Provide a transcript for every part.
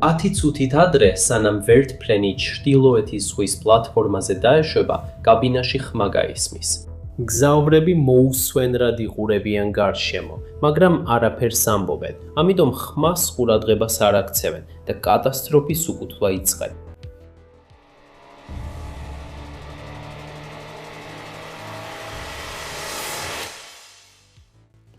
10 წუთით ადრე, სანამ ვერტფრენი ჩრდილოეთის ზღვის პლატფორმაზე დაეშვება, კაბინაში ხმა გაისმის. მგზავრები მოუსვენრად იყურებიან გარშემო, მაგრამ არაფერს ამბობენ, ამიტომ ხმას ყურადღებას არ აქცევენ და კატასტროფის უკუთვლა იწყება.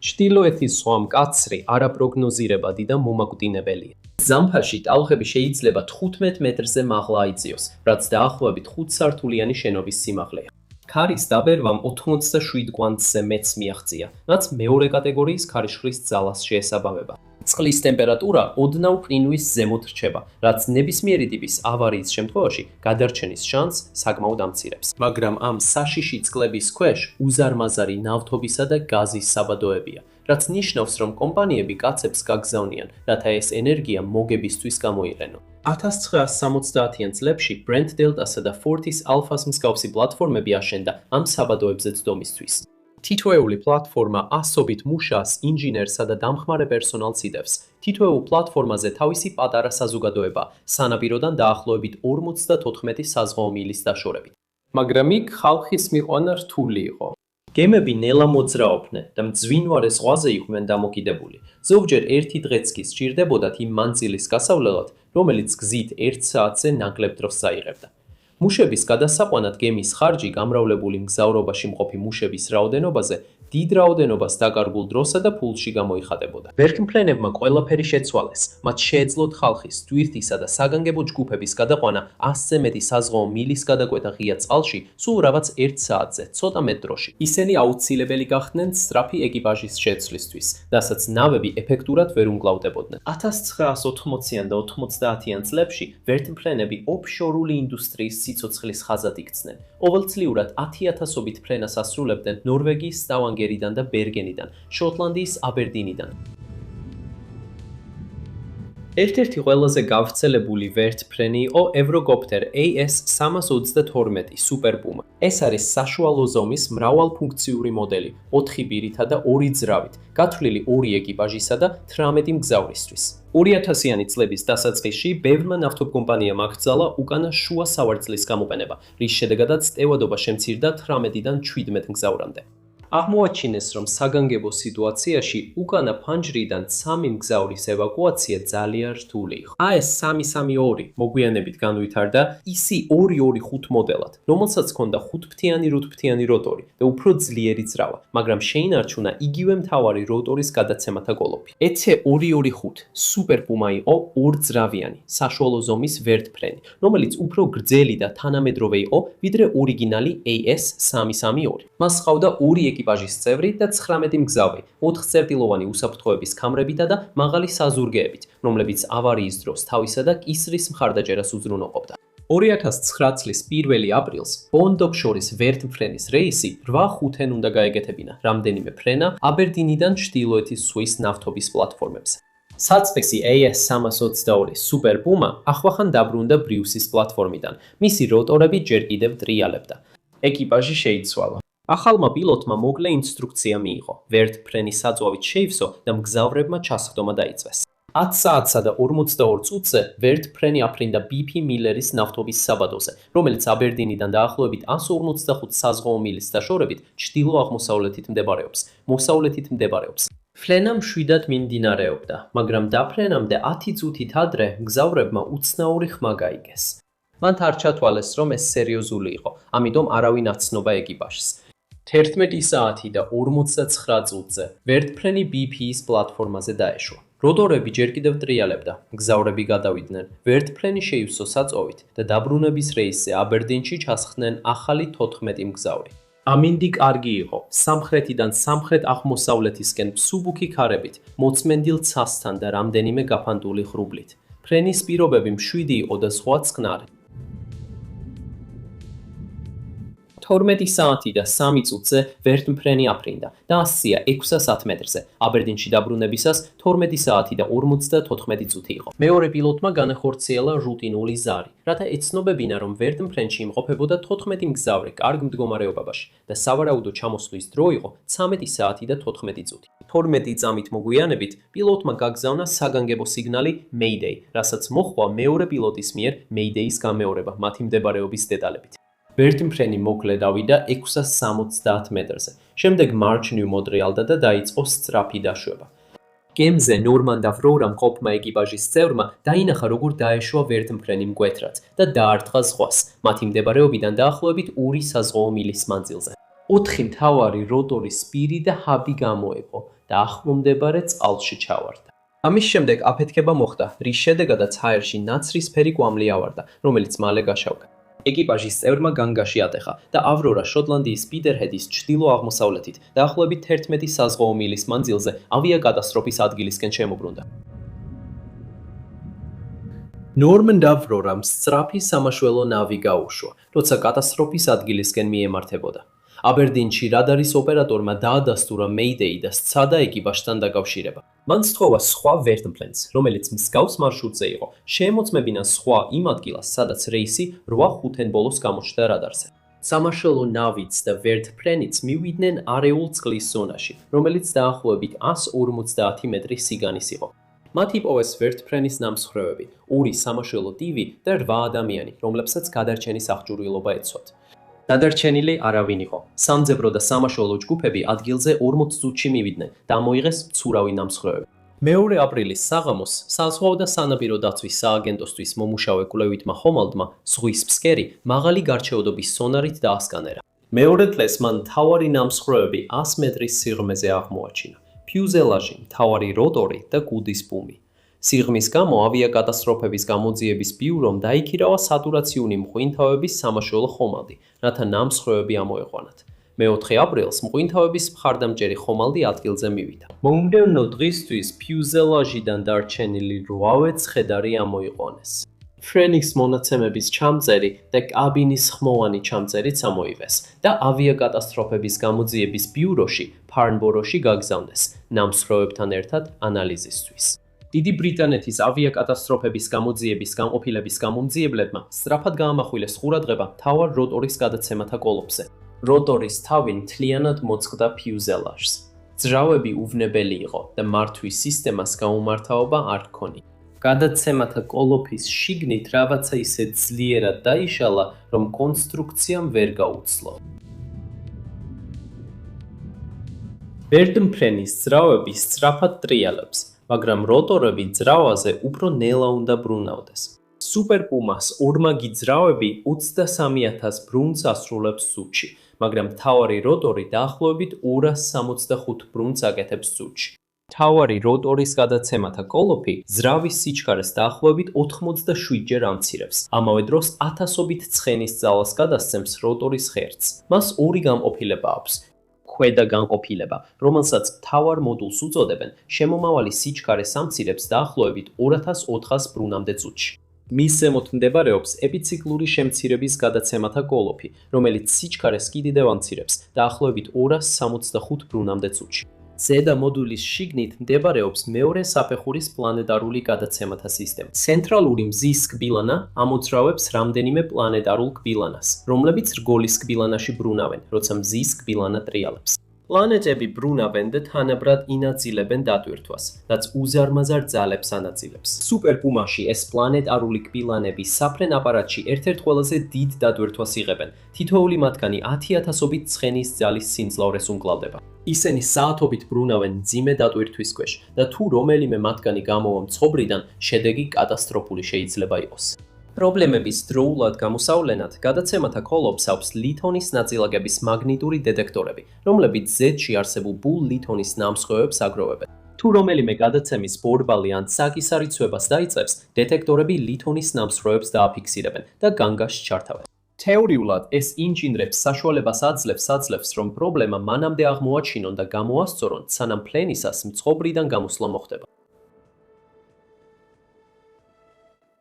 ჩრდილოეთის ზღვა მკაცრი, არაპროგნოზირებადი და მომაკვდინებელია. ზამთარში ტალღები შეიძლება 15 მეტრზე მაღლა აიძიოს, რაც დაახლოებით 5 სართულიანი შენობის სიმაღლეა. ქარის დაბერვამ 87 კვანტზე მეტს მიაღწია, რაც მეორე კატეგორიის ქარიშხლის ძალას შეესაბამება. წყლის ტემპერატურა ოდნავ ყინვის ზემოთ რჩება, რაც ნებისმიერი ტიპის ავარიის შემთხვევაში გადარჩენის შანსს საკმაოდ ამცირებს. მაგრამ ამ საშიში წყლების ქვეშ უზარმაზარი ნავთობისა და გაზის საბადოებია, რაც ნიშნავს, რომ კომპანიები კაცებს გაგზავნიან, რათა ეს ენერგია მოგებისთვის გამოიყენონ. 1970-იან წლებში Brent Delta-სა და Fortis Alpha-ს მსგავსი პლატფორმები აშენდა ამ საბადოებზე ცდომისთვის. თითოეული პლატფორმა ასობით მუშას, ინჟინერსა და დამხმარე პერსონალს იდევს. თითოეულ პლატფორმაზე თავისი პატარა საზოგადოება, სანაპიროდან დაახლოებით 54 საზღვაო მილის დაშორებით. მაგრამ იქ ხალხის მიყვანა რთული იყო. გემები ნელა მოძრაობდნენ და მძვინვარე ზღვაზე იყვნენ დამოკიდებული. ზოგჯერ ერთი დღეც კი სჭირდებოდათ იმ მანძილის გასავლელად, რომელიც გზით 1 საათზე ნაკლებ დროს წაიღებდა. მუშების გადასაყვანად გემის ხარჯი გამრავლებული მგზავრობაში მყოფი მუშების რაოდენობაზე დიდ რაოდენობას დაკარგულ დროსა და ფულში გამოიხადებოდა. ვერტმფრენებმა ყველაფერი შეცვალეს. მათ შეეძლოთ ხალხის, ტვირთისა და საგანგებო ჯგუფების გადაყვანა 100-ზე მეტი საზღვაო მილის გადაკვეთა ღია წყალში სულ რაღაც 1 საათზე, ცოტა მეტ დროში. ისინი აუცილებელი გახდნენ სწრაფი ეკიპაჟის შეცვლისთვის, რასაც ნავები ეფექტურად ვერ უმკლავდებოდნენ. 1980-იან და 90-იან წლებში ვერტმფრენები ოფშორული ინდუსტრიის სიცოცხლის ხაზად იქცნენ. ყოველწლიურად 10,000-ობით ფრენას ასრულებდნენ ნორვეგიის სტავანგერიდან და ბერგენიდან, შოტლანდიის აბერდინიდან. ერთ-ერთი ყველაზე გავრცელებული ვერტმფრენი იყო Eurocopter AS322 Super Puma. ეს არის საშუალო ზომის მრავალფუნქციური მოდელი, 4 ბირითა და 2 ძრავით, გათვლილი 2 ეკიპაჟისა და 18 მგზავრისთვის. 2000-იანი წლების დასაწყისში ბევრმა ნავთობკომპანიამ აკრძალა უკანა შუა სავარწლის გამოყენება, რის შედეგადაც ტევადობა შემცირდა 18-დან 17 მგზავრამდე. აღმოაჩინეს, რომ საგანგებო სიტუაციაში უკანა ფანჯრიდან 3 მგზავრის ევაკუაცია ძალიან რთული იყო. AS332 მოგვიანებით განვითარდა EC225 მოდელად, რომელსაც ჰქონდა 5-ფთიანი რუდფთიანი როტორი და უფრო ძლიერი ძრავა, მაგრამ შეინარჩუნა იგივე მთავარი როტორის გადაცემათა კოლოფი. EC225 Super Puma იყო 2-ძრავიანი, საშუალო ზომის ვერტმფრენი, რომელიც უფრო გრძელი და თანამედროვე იყო, ვიდრე ორიგინალი AS332. მას ჰყავდა 2 ეკიპაჟის წევრი და 19 მგზავრი, 4 წერტილოვანი უსაფრთხოების კამრებითა და მაღალი საზურგეებით, რომლებიც ავარიის დროს თავისა და კისრის მხარდაჭერას უზრუნველყოფდა. 2009 წლის 1 აპრილს ბონდ ოფშორის ვერტმფრენის რეისი 8:05-ენ უნდა გაეკეთებინა რამდენიმე ფრენა აბერდინიდან ჩრდილოეთის ზღვის ნავთობის პლატფორმებზე. საწვექსი AS322 Super Puma ახლახან დაბრუნდა ბრიუსის პლატფორმიდან, მისი როტორები ჯერ კიდევ ტრიალებდა. ეკიპაჟი შეიცვალა. ახალმა პილოტმა მოკლე ინსტრუქცია მიიღო, ვერტმფრენი საწვავით შეივსო და მგზავრებმა ჩასხდომა დაიწვეს. 10 საათსა და 42 წუთზე ვერტმფრენი აფრინდა BP მილერის ნავთობის საბადოზე, რომელიც აბერდინიდან დაახლოებით 155 საზღვაო მილის დაშორებით ჩრდილო-აღმოსავლეთით მდებარეობს, მოსავლეთით მდებარეობს. ფრენა მშვიდად მიმდინარეობდა, მაგრამ დაფრენამდე 10 წუთით ადრე მგზავრებმა უცნაური ხმა გაიგეს. მან არ ჩათვალეს, რომ ეს სერიოზული იყო, ამიტომ არავინ აცნობა ეკიპაჟს. 11 საათი და 49 წუთზე ვერტმფრენი BP-ის პლატფორმაზე დაეშვა. როტორები ჯერ კიდევ ტრიალებდა, მგზავრები გადავიდნენ, ვერტმფრენი შეივსო საწვავით და დაბრუნების რეისზე აბერდინში ჩასხდნენ ახალი 14 მგზავრი. ამინდი კარგი იყო, სამხრეთიდან სამხრეთ-აღმოსავლეთისკენ მსუბუქი ქარებით, მოწმენდილ ცასთან და რამდენიმე გაფანტული ღრუბლით. ფრენის პირობები მშვიდი იყო და ზღვა წყნარი. 12 საათი და 3 წუთზე ვერტმფრენი აფრინდა და ასწია 610 მეტრზე. აბერდინში დაბრუნებისას 12 საათი და 54 წუთი იყო. მეორე პილოტმა განახორციელა რუტინული ზარი, რათა ეცნობებინა, რომ ვერტმფრენში იმყოფებოდა 14 მგზავრი კარგ მდგომარეობაში და სავარაუდო ჩამოსვლის დრო იყო 13 საათი და 14 წუთი. 12 წამით მოგვიანებით პილოტმა გაგზავნა საგანგებო სიგნალი Mayday, რასაც მოჰყვა მეორე პილოტის მიერ Mayday-ის გამეორება მათი მდებარეობის დეტალებით. ვერტმფრენი მოკლე დავიდა 670 მეტრზე. შემდეგ მარჯვნივ მოდრიალდა და დაიწყო სწრაფი დაშვება. გემზე ნორმან და ვრორამ ყოფმა ეკიპაჟის წევრმა დაინახა, როგორ დაეშვა ვერტმფრენი მკვეთრად და დაარტყა ზღვას, მათი მდებარეობიდან დაახლოებით 2 საზღვაო მილის მანძილზე. 4 მთავარი როტორის პირი და ჰაბი გამოეყო და ახლომდებარე წყალში ჩავარდა. ამის შემდეგ აფეთქება მოხდა, რის შედეგადაც ჰაერში ნაცრისფერი კვამლი ავარდა, რომელიც მალე გაშავდა. ეკიპაჟის წევრმა განგაში ატეხა და ავრორა შოტლანდიის პიტერჰედის ჩრდილო-აღმოსავლეთით, დაახლოებით 11 საზღვაო მილის მანძილზე ავიაკატასტროფის ადგილისკენ შემობრუნდა. ნორმან და ავრორამ სწრაფი სამაშველო ნავი გაუშვა, როცა კატასტროფის ადგილისკენ მიემართებოდა. აბერდინში რადარის ოპერატორმა დაადასტურა Mayday და სცადა ეკიპაჟთან დაკავშირება. მან სთხოვა სხვა ვერტმფრენს, რომელიც მსგავს მარშრუტზე იყო, შეემოწმებინა სხვა იმ ადგილას, სადაც რეისი 8:05 ბოლოს გამოჩნდა რადარზე. სამაშველო ნავიც და ვერტმფრენიც მივიდნენ არეულ წყლის ზონაში, რომელიც დაახლოებით 150 მეტრის სიგანის იყო. მათ იპოვეს ვერტმფრენის ნამსხვრევები, 2 სამაშველო ტივი და 8 ადამიანი, რომლებსაც გადარჩენის აღჭურვილობა ეცვათ. გადარჩენილი არავინ იყო. სამძებრო და სამაშველო ჯგუფები ადგილზე 40 წუთში მივიდნენ და ამოიღეს მცურავი ნამსხვრევები. მეორე აპრილის საღამოს საზღვაო და სანაპირო დაცვის სააგენტოსთვის მომუშავე კვლევითმა ხომალდმა ზღვის ფსკერი მაღალი გარჩევადობის სონარით დაასკანერა. მეორე დღეს მან მთავარი ნამსხვრევები 100 მეტრის სიღრმეზე აღმოაჩინა. ფიუზელაჟი, მთავარი როტორი და კუდის ბუმი. სიღრმის გამო ავიაკატასტროფების გამოძიების ბიურომ დაიქირავა სატურაციული მღვინთავების სამაშველო ხომალდი, რათა ნამსხვრევები ამოეყვანათ. მე-4 აპრილს მღვინთავების მხარდამჭერი ხომალდი ადგილზე მივიდა. მომდევნო დღისთვის ფიუზელაჟიდან დარჩენილი 8 ცხედარი ამოიყვანეს. ფრენის მონაცემების ჩამწერი და კაბინის ხმოვანი ჩამწერიც ამოიღეს და ავიაკატასტროფების გამოძიების ბიუროში ფარნბოროში გაგზავნეს ნამსხვრევებთან ერთად ანალიზისთვის. დიდი ბრიტანეთის ავიაკატასტროფების გამოძიების განყოფილების გამომძიებლებმა სწრაფად გაამახვილეს ყურადღება მთავარ როტორის გადაცემათა კოლოფზე. როტორის თავი მთლიანად მოწყდა ფიუზელაჟს. ძრავები უვნებელი იყო და მართვის სისტემას გაუმართავობა არ ჰქონია. გადაცემათა კოლოფის შიგნით რაღაცა ისე ძლიერად დაიშალა, რომ კონსტრუქციამ ვერ გაუძლო. ვერტმფრენის ძრავები სწრაფად ტრიალებს, მაგრამ როტორები ძრავაზე უფრო ნელა უნდა ბრუნავდეს. სუპერპუმას ორმაგი ძრავები 23,000 ბრუნს ასრულებს წუთში, მაგრამ მთავარი როტორი დაახლოებით 265 ბრუნს აკეთებს წუთში. მთავარი როტორის გადაცემათა კოლოფი ძრავის სიჩქარეს დაახლოებით 87-ჯერ ამცირებს. ამავე დროს ათასობით ცხენის ძალას გადასცემს როტორის ღერძს. მას 2 განყოფილება აქვს. ქვედა განყოფილება, რომელსაც მთავარ მოდულს უწოდებენ, შემომავალი სიჩქარეს ამცირებს დაახლოებით 2400 ბრუნამდე წუთში. მის ზემოთ მდებარეობს ეპიციკლური შემცირების გადაცემათა კოლოფი, რომელიც სიჩქარეს კიდევ ამცირებს დაახლოებით 265 ბრუნამდე წუთში. ზედა მოდულის შიგნით მდებარეობს მეორე საფეხურის პლანეტარული გადაცემათა სისტემა. ცენტრალური მზის კბილანა ამოძრავებს რამდენიმე პლანეტარულ კბილანას, რომლებიც რგოლის კბილანაში ბრუნავენ, როცა მზის კბილანა ტრიალებს. პლანეტები ბრუნავენ და თანაბრად ინაწილებენ დატვირთვას, რაც უზარმაზარ ძალებს ანაწილებს. სუპერპუმაში ეს პლანეტარული კბილანები საფრენ აპარატში ერთ-ერთ ყველაზე დიდ დატვირთვას იღებენ. თითოეული მათგანი 10,000-ობით ცხენის ძალის სიმძლავრეს უმკლავდება. ისინი საათობით ბრუნავენ მძიმე დატვირთვის ქვეშ და თუ რომელიმე მათგანი გამოვა მცობრიდან, შედეგი კატასტროფული შეიძლება იყოს. პრობლემების დროულად გამოსავლენად გადაცემათა კოლოფს აქვს ლითონის ნაწილაკების მაგნიტური დეტექტორები, რომლებიც ზედში არსებულ ბულ ლითონის ნამსხვრევებს აგროვებენ. თუ რომელიმე გადაცემის ბორბალი ან საკისარიცვებას დაიწყებს, დეტექტორები ლითონის ნამსხვრევებს დააფიქსირებენ და განგაში ჩართავენ. თეორიულად ეს ინჟინრებს საშუალებას აძლევს, რომ პრობლემა მანამდე აღმოაჩინონ და გამოასწორონ, სანამ ფლენისას მწყობრიდან გამოსვლა მოხდება.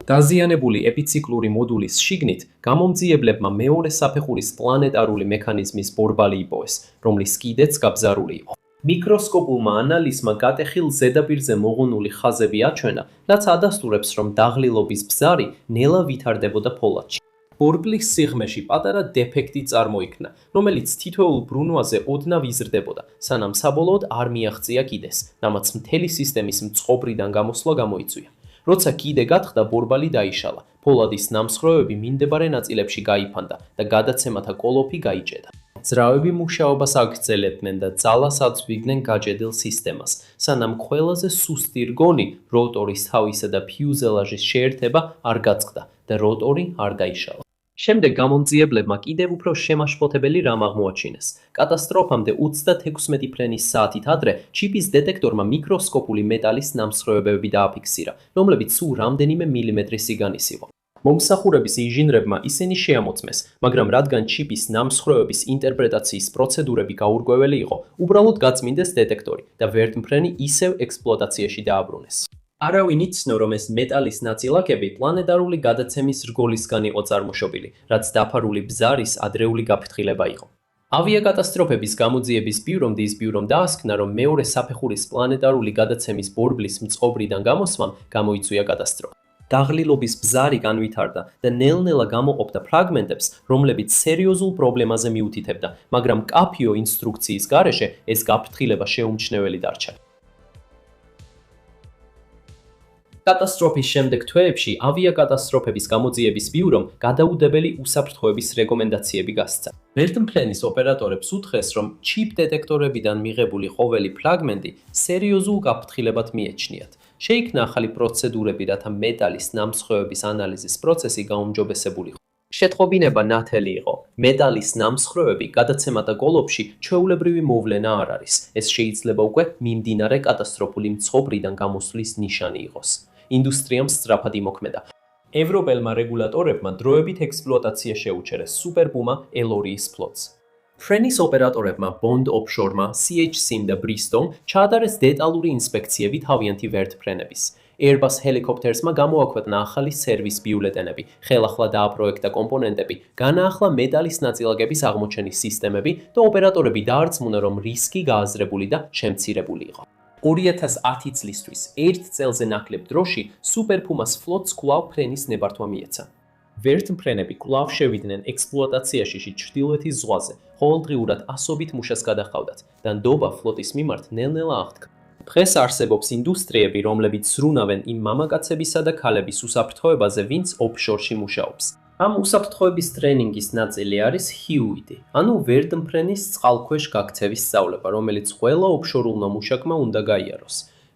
დაზიანებული ეპიციკლური მოდულის შიგნით გამომძიებლებმა მეორე საფეხურის პლანეტარული მექანიზმის ბორბალი იპოვეს, რომლის კიდეც გაბზარული იყო. მიკროსკოპულმა ანალიზმა გატეხილ ზედაპირზე მოღუნული ხაზები აჩვენა, რაც ადასტურებს, რომ დაღლილობის ბზარი ნელა ვითარდებოდა ფოლადში. ბორბლის სიღრმეში პატარა დეფექტი წარმოიქმნა, რომელიც თითოეულ ბრუნვაზე ოდნავ იზრდებოდა, სანამ საბოლოოდ არ მიაღწია კიდეს, რამაც მთელი სისტემის მწყობრიდან გამოსვლა გამოიწვია. როცა კიდე გათხდა, ბორბალი დაიშალა, ფოლადის ნამსხვრევები მიმდებარე ნაწილებში გაიფანტა და გადაცემათა კოლოფი გაიჭედა. ძრავები მუშაობას აგრძელებდნენ და ძალას აწვდიდნენ გაჭედილ სისტემას, სანამ ყველაზე სუსტი რგონი, როტორის თავისა და ფიუზელაჟის შეერთება არ გაწყდა და როტორი არ დაიშალა. შემდეგ გამომძიებლებმა კიდევ უფრო შემაშფოთებელი რამ აღმოაჩინეს. კატასტროფამდე 36 ფრენის საათით ადრე ჩიპის დეტექტორმა მიკროსკოპული მეტალის ნამსხვრევები დააფიქსირა, რომლებიც სულ რამდენიმე მილიმეტრის სიგანის იყო. მომსახურების ინჟინრებმა ისინი შეამოწმეს, მაგრამ რადგან ჩიპის ნამსხვრევების ინტერპრეტაციის პროცედურები გაურკვეველი იყო, უბრალოდ გაწმინდეს დეტექტორი და ვერტმფრენი ისევ ექსპლუატაციაში დააბრუნეს. არავინ იცნო, რომ ეს მეტალის ნაწილაკები პლანეტარული გადაცემის რგოლისგან იყო წარმოშობილი, რაც დაფარული ბზარის ადრეული გაფრთხილება იყო. ავიაკატასტროფების გამოძიების ბიურომ დისბიურომ დაასკნა, რომ მეორე საფეხურის პლანეტარული გადაცემის ბორბლის მწყობრიდან გამოსვლამ გამოიწვია კატასტროფა. დაღლილობის ბზარი განვითარდა და ნელ-ნელა გამოყოფდა ფრაგმენტებს, რომლებიც სერიოზულ პრობლემაზე მიუთითებდა, მაგრამ მკაფიო ინსტრუქციის გარეშე ეს გაფრთხილება შეუმჩნეველი დარჩა. კატასტროფის შემდეგ თვეებში ავიაკატასტროფების გამოძიების ბიურომ გადაუდებელი უსაფრთხოების რეკომენდაციები გასცა. ვერტმფრენის ოპერატორებს უთხრეს, რომ ჩიპ დეტექტორებიდან მიღებული ყოველი ფრაგმენტი სერიოზულ გაფრთხილებად მიეჩნიათ. შეიქმნა ახალი პროცედურები, რათა მეტალის ნამსხვრევების ანალიზის პროცესი გაუმჯობესებულიყო. შეტყობინება ნათელი იყო. მეტალის ნამსხვრევები გადაცემათა კოლოფში ჩვეულებრივი მოვლენა არ არის. ეს შეიძლება უკვე მიმდინარე კატასტროფული მწყობრიდან გამოსვლის ნიშანი იყოს. ინდუსტრიამ სწრაფად იმოქმედა. ევროპელმა რეგულატორებმა დროებით ექსპლუატაცია შეუჩერეს სუპერბუმა ელორიის ფლოტს. ფრენის ოპერატორებმა ბონდ ოფშორმა, CHC-მ და ბრისტოლ ჩაატარეს დეტალური ინსპექციები თავიანთი ვერტმფრენების. Airbus ჰელიკოპტერსმა გამოაქვეყნა ახალი სერვის ბიულეტენები, ხელახლა დააპროექტა კომპონენტები, განაახლა მეტალის ნაწილაკების აღმოჩენის სისტემები და ოპერატორები დაარწმუნა, რომ რისკი გააზრებული და შემცირებული იყო. 2010 წლისთვის, ერთ წელზე ნაკლებ დროში, სუპერპუმას ფლოტს კვლავ ფრენის ნებართვა მიეცა. ვერტმფრენები კვლავ შევიდნენ ექსპლუატაციაში ჩრდილოეთის ზღვაზე, ყოველდღიურად ასობით მუშას გადაჰყავდათ და ნდობა ფლოტის მიმართ ნელ-ნელა აღდგა. დღეს არსებობს ინდუსტრიები, რომლებიც ზრუნავენ იმ მამაკაცებისა და ქალების უსაფრთხოებაზე, ვინც ოფშორში მუშაობს. ამ უსაფრთხოების ტრენინგის ნაწილი არის HUID, ანუ ვერტმფრენის წყალქვეშ გაქცევის სწავლება, რომელიც ყველა ოფშორულმა მუშაკმა უნდა გაიაროს.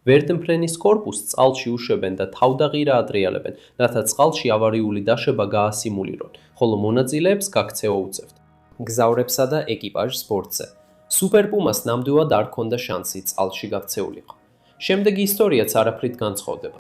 ვერტმფრენის კორპუსს წყალში უშვებენ და თავდაღირა ადრიალებენ, რათა წყალში ავარიული დაშება გაასიმულირონ, ხოლო მონაწილეებს გაქცევა უწევთ. მგზავრებსა და ეკიპაჟს ბორტზე. სუპერპუმას ნამდვილად არ ჰქონდა შანსი წყალში გაქცეულიყო. შემდეგი ისტორიაც არაფრით განსხვავდება.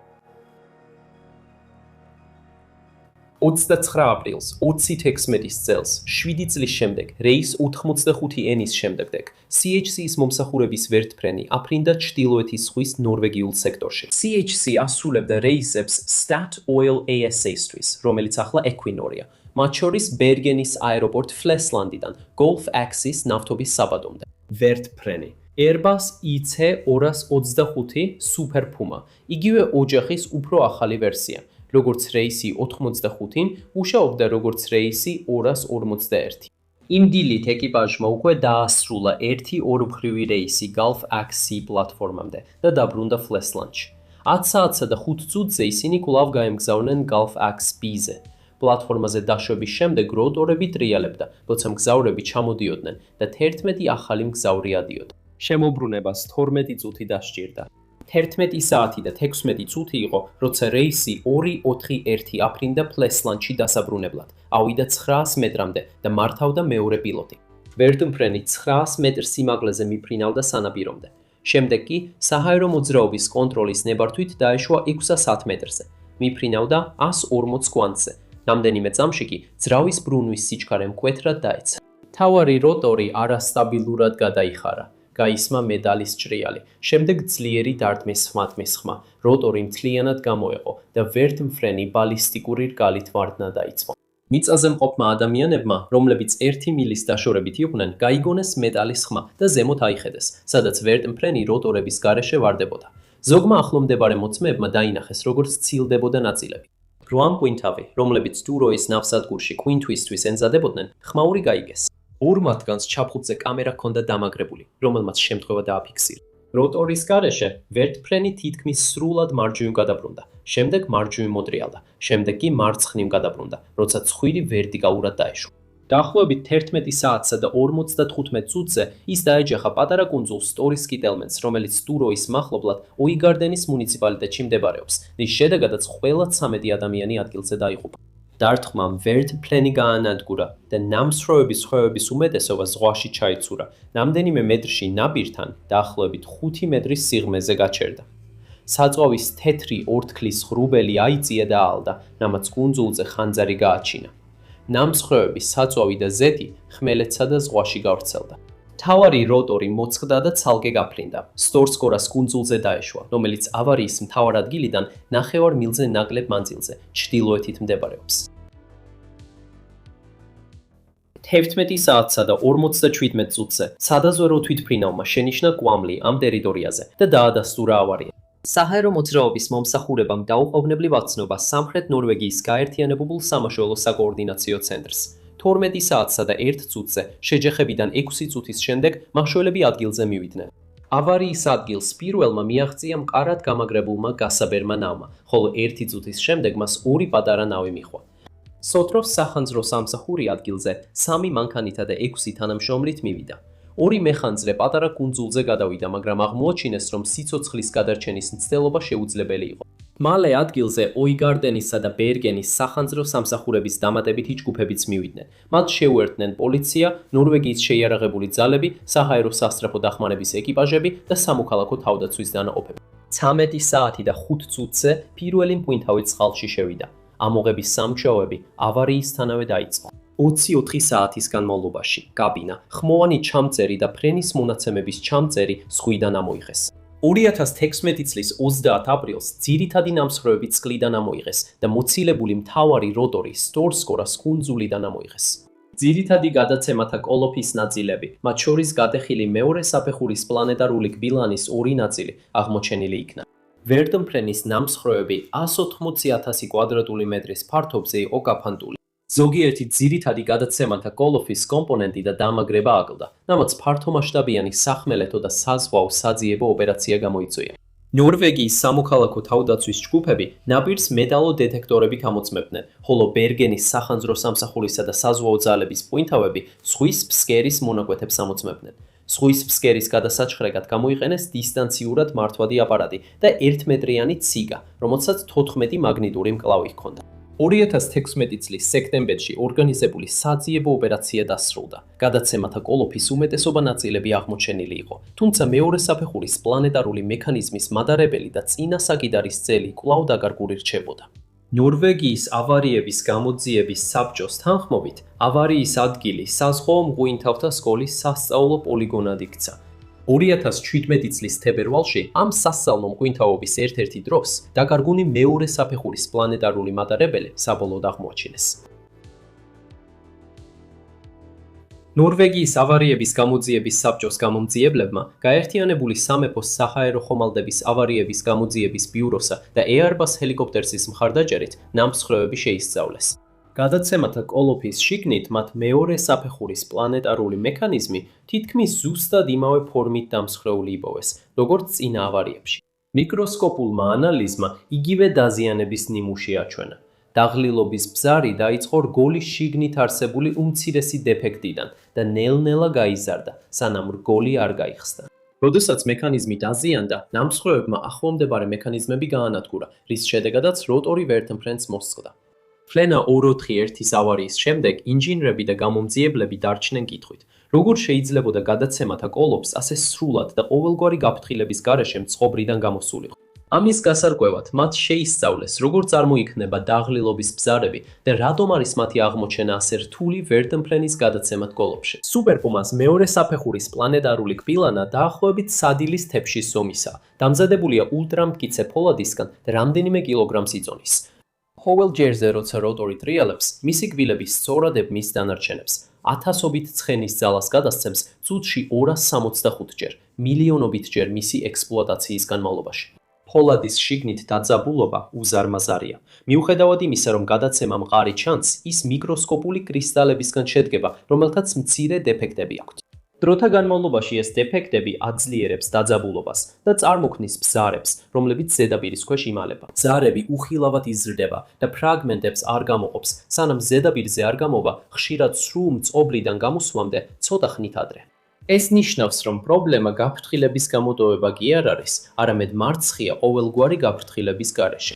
29 აპრილს 2016 წელს, 7 წლის შემდეგ, რეის 85N-ის შემდეგდე, CHC-ის მომსახურების ვერტმფრენი აფრინდა ჩრდილოეთის ზღვის ნორვეგიულ სექტორში. CHC ასრულებდა რეისებს Statoil ASA-ისთვის, რომელიც ახლა Equinor-ია. მათ შორის ბერგენის აეროპორტ ფლესლანდიდან Gulf Axis ნავთობის საბადომდე. ვერტმფრენი Airbus EC225 Super Puma, იგივე ოჯახის უფრო ახალი ვერსია. როგორც რეისი 85-ին, მუშაობდა როგორც რეისი 241. იმ დილით ეკიპაჟმა უკვე დაასრულა ერთი ორმხრივი რეისი Gulf Axis პლატფორმამდე და დაბრუნდა ფლესლანდში. 10 საათსა და 5 წუთზე ისინი კვლავ გაემგზავრნენ Gulf Axis B-ზე. პლატფორმაზე დაშვების შემდეგ როტორები ტრიალებდა, როცა მგზავრები ჩამოდიოდნენ და 11 ახალი მგზავრი ადიოდა. შემოbrunებას 12 წუთი დასჭირდა. 11 საათი და 16 წუთი იყო, როცა რეისი 241 აფრინდა ფლესლანდში დასაბრუნებლად, ავიდა 900 მეტრამდე და მართავდა მეორე პილოტი. ვერტმფრენი 900 მეტრ სიმაღლეზე მიფრინავდა სანაპირომდე. შემდეგ კი საჰაერო მოძრაობის კონტროლის ნებართვით დაეშვა 600 მეტრზე. მიფრინავდა 140 კვანძზე. რამდენიმე წამში კი ძრავის ბრუნვის სიჩქარე მკვეთრად დაეცა. თავარი როტორი არასტაბილურად გადაიხარა. გაისმა მედალის ჭრიალი, შემდეგ ძლიერი დარტყმის ხმათმის ხმა, როტორი მთლიანად გამოეყო და ვერტმფრენი ბალისტიკური რგალით ვარდნა დაიწყო. მიწაზე მყოფმა ადამიანებმა, რომლებიც 1 მილის დაშორებით იყვნენ, გაიგონეს მეტალის ხმა და ზემოთ აიხედეს, სადაც ვერტმფრენი როტორების გარეშე ვარდებოდა. ზოგმა ახლომდებარე მოწმეებმა დაინახეს, როგორც ცილდებოდა ნაწილები. 8 მკვინთავი, რომლებიც დუროის ნავსადგურში კვინთვისთვის ემზადებოდნენ, ხმაური გაიგეს. 2 მათგანს ჩაფხუტზე კამერა ჰქონდა დამაგრებული, რომელმაც შემთხვევა დააფიქსირა. როტორის გარეშე ვერტმფრენი თითქმის სრულად მარჯვნივ გადაბრუნდა, შემდეგ მარჯვნივ მოდრიალდა, შემდეგ კი მარცხნივ გადაბრუნდა, როცა ცხვირი ვერტიკალურად დაეშვა. დაახლოებით 11 საათსა და 55 წუთზე ის დაეჯახა პატარა კუნძულ სტორის კიტელმენს, რომელიც დუროის მახლობლად ოიგარდენის მუნიციპალიტეტში მდებარეობს, რის შედეგადაც ყველა 13 ადამიანი ადგილზე დაიღუპა. დარტყმამ ვერტმფრენი გაანადგურა და ნამსხვრევების სხვევების უმეტესობა ზღვაში ჩაიცურა, რამდენიმე მეტრში ნაპირთან დაახლოებით 5 მეტრის სიღრმეზე გაჩერდა. საწვავის თეთრი ორთქლის ღრუბელი აიწია და აალდა, რამაც კუნძულზე ხანძარი გააჩინა. ნამსხვრევების საწვავი და ზეთი ხმელეთსა და ზღვაში გავრცელდა. მთავარი როტორი მოწყდა და ცალკე გაფრინდა. სტორსკორას კუნძულზე დაეშვა, რომელიც ავარიის მთავარ ადგილიდან 9 მილზე ნაკლებ მანძილზე, ჩრდილოეთით მდებარეობს. 11 საათსა და 57 წუთზე სადაზვერო თვითმფრინავმა შენიშნა კვამლი ამ ტერიტორიაზე და დაადასტურა ავარია. საჰაერო მოძრაობის მომსახურებამ დაუყოვნებლივ აცნობა სამხრეთ ნორვეგიის გაერთიანებულ სამაშველო საკოორდინაციო ცენტრს. 12 საათსა და 1 წუთზე შეჯახებიდან 6 წუთის შემდეგ მახშველები ადგილზე მივიდნენ. ავარიის ადგილს პირველმა მიაღწია მყარად გამაგრებულმა გასაბერმა ნავმა, ხოლო 1 წუთის შემდეგ მას 2 პატარა ნავი მიჰყვა. სოტროს სახანძრო სამსახური ადგილზე 3 მანქანითა და 6 თანამშრომლით მივიდა. 2 მეხანძრე პატარა კუნძულზე გადავიდა, მაგრამ აღმოაჩინეს, რომ სიცოცხლის გადარჩენის მცდელობა შეუძლებელი იყო. მალე ადგილზე ოიგარდენისა და ბერგენის სახანძრო სამსახურების დამატებითი ჯგუფებიც მივიდნენ. მათ შეუერთდნენ პოლიცია, ნორვეგიის შეიარაღებული ძალები, საჰაერო სასწრაფო დახმარების ეკიპაჟები და სამოქალაქო თავდაცვის დანაყოფები. 13 საათი და 5 წუთზე პირველი მკვინთავი წყალში შევიდა. ამოღების სამუშაოები ავარიისთანავე დაიწყო. 24 საათის განმავლობაში კაბინა, ხმოვანი ჩამწერი და ფრენის მონაცემების ჩამწერი ზღვიდან ამოიღეს. 2016 წლის 30 აპრილს ძირითადი ნამსხვრევები წყლიდან ამოიღეს და მოცილებული მთავარი როტორი სტორსკორას კუნძულიდან ამოიღეს. ძირითადი გადაცემათა კოლოფის ნაწილები, მათ შორის გადახილი მეორე საფეხურის პლანეტარული კბილანის 2 ნაწილი აღმოჩენილი იქნა. ვერტმფრენის ნამსხვრევები 180,000 კვადრატული მეტრის ფართობზე იყო გაფანტული. ზოგიერთი ძირითადი გადაცემათა კოლოფის კომპონენტი და დამაგრება აკლდა, რამაც ფართომასშტაბიანი სახმელეთო და საზღვაო საძიებო ოპერაცია გამოიწვია. ნორვეგიის სამოქალაქო თავდაცვის ჯგუფები ნაპირს მეტალო დეტექტორებით ამოწმებდნენ, ხოლო ბერგენის სახანძრო სამსახურისა და საზღვაო ძალების მკვინთავები ზღვის ფსკერის მონაკვეთებს ამოწმებდნენ. ზღვის ფსკერის გადასაჩხრეკად გამოიყენეს დისტანციურად მართვადი აპარატი და 1 მეტრიანი ციგა, რომელსაც 14 მაგნიტური მკლავი ჰქონდა. 2016 წლის სექტემბერში ორგანიზებული საძიებო ოპერაცია დასრულდა. გადაცემათა კოლოფის უმეტესობა ნაწილები აღმოჩენილი იყო, თუმცა მეორე საფეხურის პლანეტარული მექანიზმის მადარებელი და წინა საკიდარის ძელი კვლავ დაკარგული რჩებოდა. ნორვეგიის ავარიების გამოძიების საბჭოს თანხმობით, ავარიის ადგილი საზღვაო მღვინთავთა სკოლის სასწავლო პოლიგონად იქცა. 2017 წლის თებერვალში ამ სასწავლო მღვინთავობის ერთ-ერთი დროს დაკარგული მეორე საფეხურის პლანეტარული მატარებელი საბოლოოდ აღმოაჩინეს. ნორვეგიის ავარიების გამოძიების საბჭოს გამომძიებლებმა გაერთიანებული სამეფოს საჰაერო ხომალდების ავარიების გამოძიების ბიუროსა და Airbus ჰელიკოპტერსის მხარდაჭერით ნამსხვრევები შეისწავლეს. გადაცემათა კოლოფის შიგნით მათ მეორე საფეხურის პლანეტარული მექანიზმი თითქმის ზუსტად იმავე ფორმით დამსხვრეული იპოვეს, როგორც წინა ავარიებში. მიკროსკოპულმა ანალიზმა იგივე დაზიანების ნიმუში აჩვენა. დაღლილობის ბზარი დაიწყო რგოლის შიგნით არსებული უმცირესი დეფექტიდან და ნელ-ნელა გაიზარდა, სანამ რგოლი არ გაიხსნა. როდესაც მექანიზმი დაზიანდა, ნამსხვრევებმა ახლომდებარე მექანიზმები გაანადგურა, რის შედეგადაც როტორი ვერტმფრენს მოსწყდა. ფლენა 241-ის ავარიის შემდეგ ინჟინრები და გამომძიებლები დარჩნენ კითხვით, როგორ შეიძლებოდა გადაცემათა კოლოფს ასე სრულად და ყოველგვარი გაფრთხილების გარეშე მწყობრიდან გამოსულიყო. ამის გასარკვევად მათ შეისწავლეს, როგორ წარმოიქმნება დაღლილობის ბზარები და რატომ არის მათი აღმოჩენა ასე რთული ვერტმფრენის გადაცემად გოლოფში. სუპერპუმას მეორე საფეხურის პლანეტარული კბილანა დაახლოებით სადილის თეფშის ზომისაა. დამზადებულია ულტრამტკიცე ფოლადისგან და რამდენიმე კილოგრამს იწონის. ჰოუელ ჯერზე, როცა როტორი ტრიალებს, მისი კბილები სწორად ებმის დანარჩენებს. ათასობით ცხენის ძალას გადასცემს წუთში 265 ჯერ, მილიონობით ჯერ მისი ექსპლუატაციის განმავლობაში. ფოლადის შიგნით დაძაბულობა უზარმაზარია. მიუხედავად იმისა, რომ გადაცემა მყარი ჩანს, ის მიკროსკოპული კრისტალებისგან შედგება, რომელთაც მცირე დეფექტები აქვთ. დროთა განმავლობაში ეს დეფექტები აძლიერებს დაძაბულობას და წარმოქმნის ბზარებს, რომლებიც ზედაპირის ქვეშ იმალება. ბზარები უხილავად იზრდება და ფრაგმენტებს არ გამოყოფს, სანამ ზედაპირზე არ გამოვა, ხშირად სრულ მწობრიდან გამოსვლამდე ცოტა ხნით ადრე. ეს ნიშნავს, რომ პრობლემა გაფრთხილების გამოტოვება კი არ არის, არამედ მარცხია ყოველგვარი გაფრთხილების გარეშე.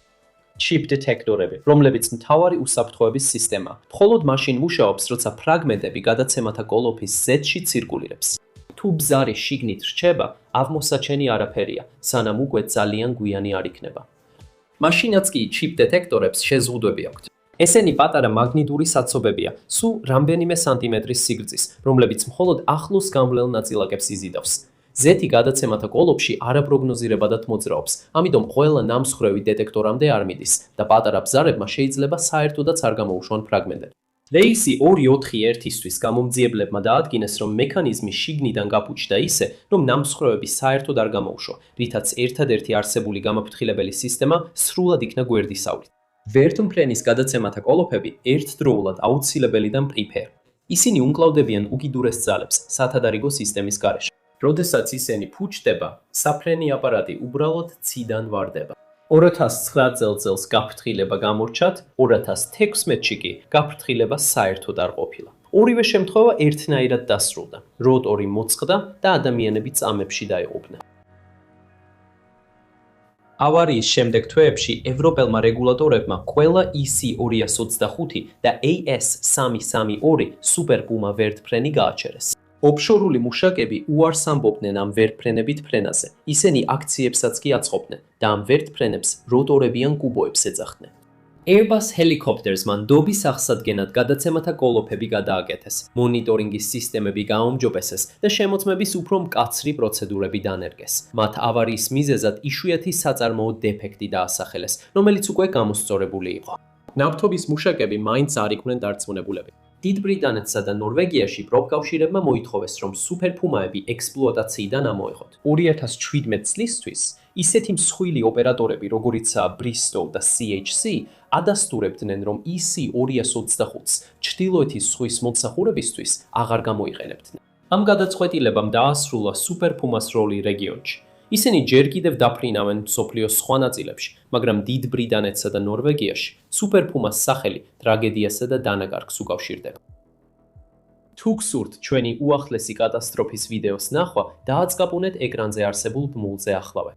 ჩიპ დეტექტორები, რომლებიც მთავარი უსაფრთხოების სისტემაა, მხოლოდ მაშინ მუშაობს, როცა ფრაგმენტები გადაცემათა კოლოფის ზედში ცირკულირებს. თუ ბზარი შიგნით რჩება, აღმოსაჩენი არაფერია, სანამ უკვე ძალიან გვიანი არ იქნება. მაშინაც კი ჩიპ დეტექტორებს შეზღუდვები აქვთ. ესენი პატარა მაგნიტური საცობებია, სულ რამდენიმე სანტიმეტრის სიგრძის, რომლებიც მხოლოდ ახლოს გამვლელ ნაწილაკებს იზიდავს. ზეთი გადაცემათა კოლოფში არაპროგნოზირებადად მოძრაობს, ამიტომ ყველა ნამსხვრევი დეტექტორამდე არ მიდის და პატარა ბზარებმა შეიძლება საერთოდაც არ გამოუშვან ფრაგმენტები. რეისი 241-ისთვის გამომძიებლებმა დაადგინეს, რომ მექანიზმი შიგნიდან გაფუჭდა ისე, რომ ნამსხვრევები საერთოდ არ გამოუშვა, რითაც ერთადერთი არსებული გამაფრთხილებელი სისტემა სრულად იქნა გვერდისავლით. ვერტმფრენის გადაცემათა კოლოფები ერთდროულად აუცილებელი და მყიფეა. ისინი უმკლავდებიან უკიდურეს ძალებს სათადარიგო სისტემის გარეშე. როდესაც ისინი ფუჭდება, საფრენი აპარატი უბრალოდ ციდან ვარდება. 2009 წელს გაფრთხილება გამორჩათ, 2016-ში კი გაფრთხილება საერთოდ არ ყოფილა. ორივე შემთხვევა ერთნაირად დასრულდა. როტორი მოწყდა და ადამიანები წამებში დაეყუპნენ. ავარიის შემდეგ თვეებში ევროპელმა რეგულატორებმა ყველა EC225 და AS332 სუპერპუმა ვერტმფრენი გააჩერეს. ოფშორული მუშაკები უარს ამბობდნენ ამ ვერტმფრენებით ფრენაზე. ისინი აქციებსაც კი აწყობდნენ და ამ ვერტმფრენებს როტორებიან კუბოებს ეძახდნენ. Airbus Helicopters-მა ნდობის აღსადგენად გადაცემათა კოლოფები გადააკეთეს, მონიტორინგის სისტემები გააუმჯობესეს და შემოწმების უფრო მკაცრი პროცედურები დანერგეს. მათ ავარიის მიზეზად იშვიათი საწარმოო დეფექტი დაასახელეს, რომელიც უკვე გამოსწორებული იყო. ნავთობის მუშაკები მაინც არ იყვნენ დარწმუნებულები. დიდ ბრიტანეთსა და ნორვეგიაში პროფკავშირებმა მოითხოვეს, რომ სუპერპუმაები ექსპლუატაციიდან ამოეღოთ. 2017 წლისთვის ისეთი მსხვილი ოპერატორები, როგორიცაა Bristow და CHC, ადასტურებდნენ, რომ EC225-ს ჩრდილოეთის ზღვის მომსახურებისთვის აღარ გამოიყენებდნენ. ამ გადაწყვეტილებამ დაასრულა სუპერპუმას როლი რეგიონში. ისინი ჯერ კიდევ დაფრინავენ მსოფლიოს სხვა ნაწილებში, მაგრამ დიდ ბრიტანეთსა და ნორვეგიაში სუპერპუმას სახელი ტრაგედიასა და დანაკარგს უკავშირდება. თუ გსურთ ჩვენი უახლესი კატასტროფის ვიდეოს ნახვა, დააწყაპუნეთ ეკრანზე არსებულ ბმულზე ახლავე.